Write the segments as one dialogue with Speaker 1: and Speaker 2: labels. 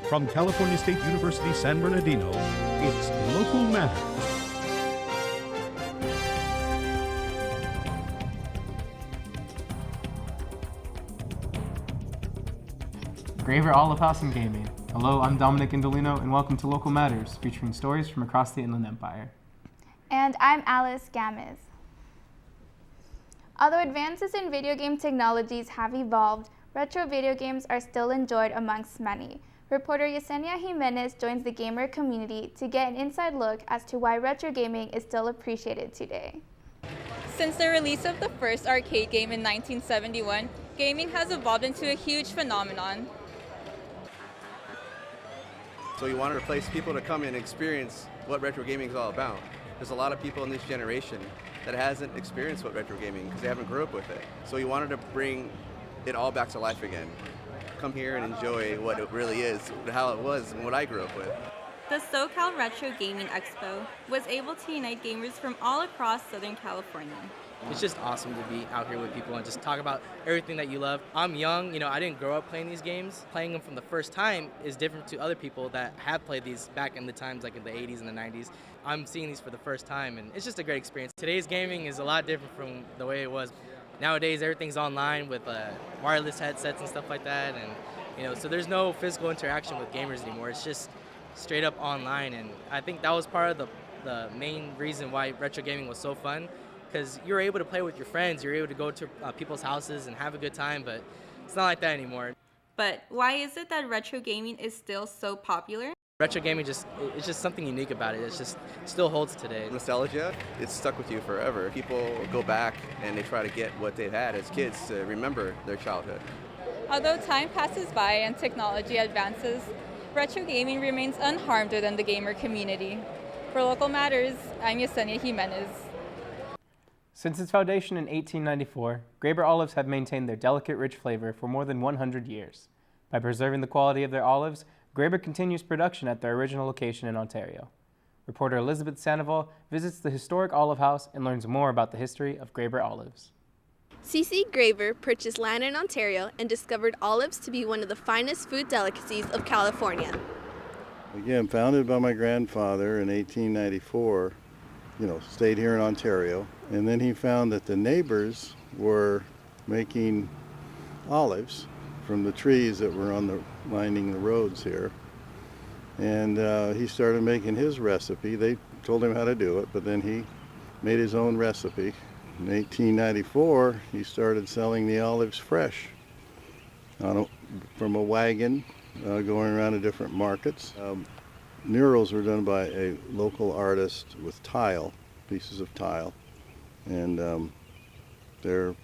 Speaker 1: From California State University, San Bernardino, it's Local Matters.
Speaker 2: Graver Olive House and Gaming. Hello, I'm Dominic Indolino, and welcome to Local Matters, featuring stories from across the Inland Empire.
Speaker 3: And I'm Alice Gamez. Although advances in video game technologies have evolved, retro video games are still enjoyed amongst many. Reporter Yesenia Jimenez joins the gamer community to get an inside look as to why retro gaming is still appreciated today.
Speaker 4: Since the release of the first arcade game in 1971, gaming has evolved into a huge phenomenon.
Speaker 5: So we wanted a place for people to come and experience what retro gaming is all about. There's a lot of people in this generation that hasn't experienced what retro gaming because they haven't grew up with it. So we wanted to bring it all back to life again. Come here and enjoy what it really is, how it was and what I grew up with.
Speaker 4: The SoCal Retro Gaming Expo was able to unite gamers from all across Southern California.
Speaker 6: It's just awesome to be out here with people and just talk about everything that you love. I'm young, I didn't grow up playing these games. Playing them from the first time is different to other people that have played these back in the times, like in the 80s and the 90s. I'm seeing these for the first time, and it's just a great experience. Today's gaming is a lot different from the way it was. Nowadays, everything's online with wireless headsets and stuff like that, and so there's no physical interaction with gamers anymore. It's just straight up online, and I think that was part of the main reason why retro gaming was so fun, because you're able to play with your friends, you're able to go to people's houses and have a good time, but it's not like that anymore.
Speaker 4: But why is it that retro gaming is still so popular?
Speaker 6: Retro gaming it's just something unique about it. It still holds today.
Speaker 5: Nostalgia, it's stuck with you forever. People go back and they try to get what they've had as kids to remember their childhood.
Speaker 4: Although time passes by and technology advances, retro gaming remains unharmed within the gamer community. For Local Matters, I'm Yesenia Jimenez.
Speaker 2: Since its foundation in 1894, Graber olives have maintained their delicate, rich flavor for more than 100 years. By preserving the quality of their olives, Graber continues production at their original location in Ontario. Reporter Elizabeth Sandoval visits the historic olive house and learns more about the history of Graber olives.
Speaker 7: C.C. Graver purchased land in Ontario and discovered olives to be one of the finest food delicacies of California.
Speaker 8: Again, founded by my grandfather in 1894, stayed here in Ontario. And then he found that the neighbors were making olives from the trees that were lining the roads here. And he started making his recipe. They told him how to do it, but then he made his own recipe. In 1894, he started selling the olives fresh from a wagon going around to different markets. Murals were done by a local artist with pieces of tile, and they're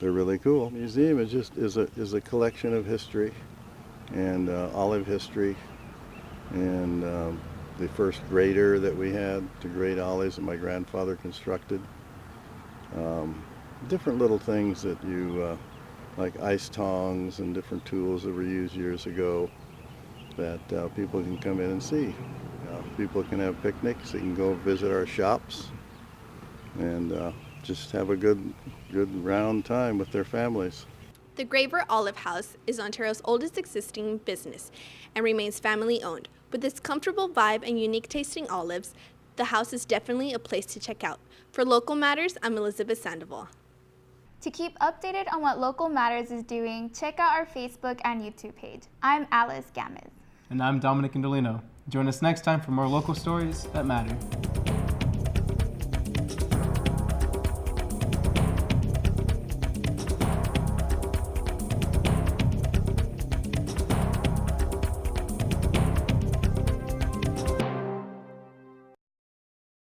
Speaker 8: really cool. The museum is a collection of history and olive history, and the first grater that we had to grate olives that my grandfather constructed. Different little things that like ice tongs and different tools that were used years ago that people can come in and see. People can have picnics, they can go visit our shops, and just have a good round time with their families.
Speaker 7: The Graver Olive House is Ontario's oldest existing business and remains family-owned. With its comfortable vibe and unique tasting olives, the house is definitely a place to check out. For Local Matters, I'm Elizabeth Sandoval.
Speaker 3: To keep updated on what Local Matters is doing, check out our Facebook and YouTube page. I'm Alice Gamez.
Speaker 2: And I'm Dominic Indolino. Join us next time for more local stories that matter.